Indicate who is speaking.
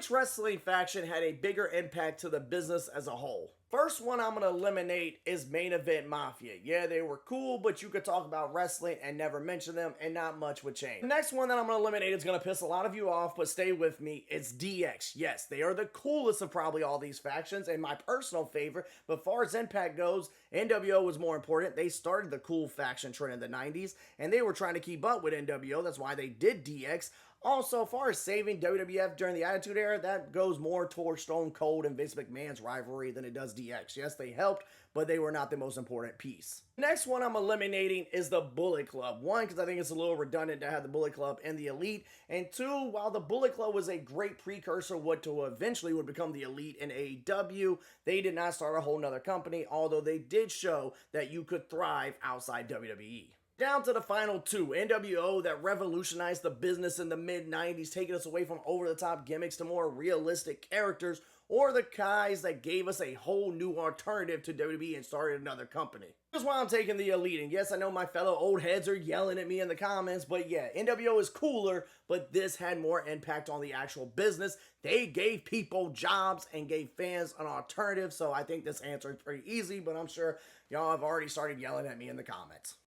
Speaker 1: Which wrestling faction had a bigger impact to the business as a whole? First one I'm going to eliminate is Main Event Mafia. Yeah, they were cool, but you could talk about wrestling and never mention them, and not much would change. The next one that I'm going to eliminate is going to piss a lot of you off, but stay with me. It's DX. Yes, they are the coolest of probably all these factions, and my personal favorite. But as far as impact goes, NWO was more important. They started the cool faction trend in the 90s, and they were trying to keep up with NWO. That's why they did DX. Also, as far as saving WWF during the Attitude Era, that goes more towards Stone Cold and Vince McMahon's rivalry than it does DX. Yes, they helped, but they were not the most important piece. Next one I'm eliminating is the Bullet Club. One, because I think it's a little redundant to have the Bullet Club and the Elite. And two, while the Bullet Club was a great precursor what to eventually would become the Elite in AEW, they did not start a whole nother company, although they did show that you could thrive outside WWE. Down to the final two, NWO that revolutionized the business in the mid-90s, taking us away from over-the-top gimmicks to more realistic characters, or the guys that gave us a whole new alternative to WWE and started another company. That's why I'm taking the Elite, and yes, I know my fellow old heads are yelling at me in the comments, but yeah, NWO is cooler, but this had more impact on the actual business. They gave people jobs and gave fans an alternative, so I think this answer is pretty easy, but I'm sure y'all have already started yelling at me in the comments.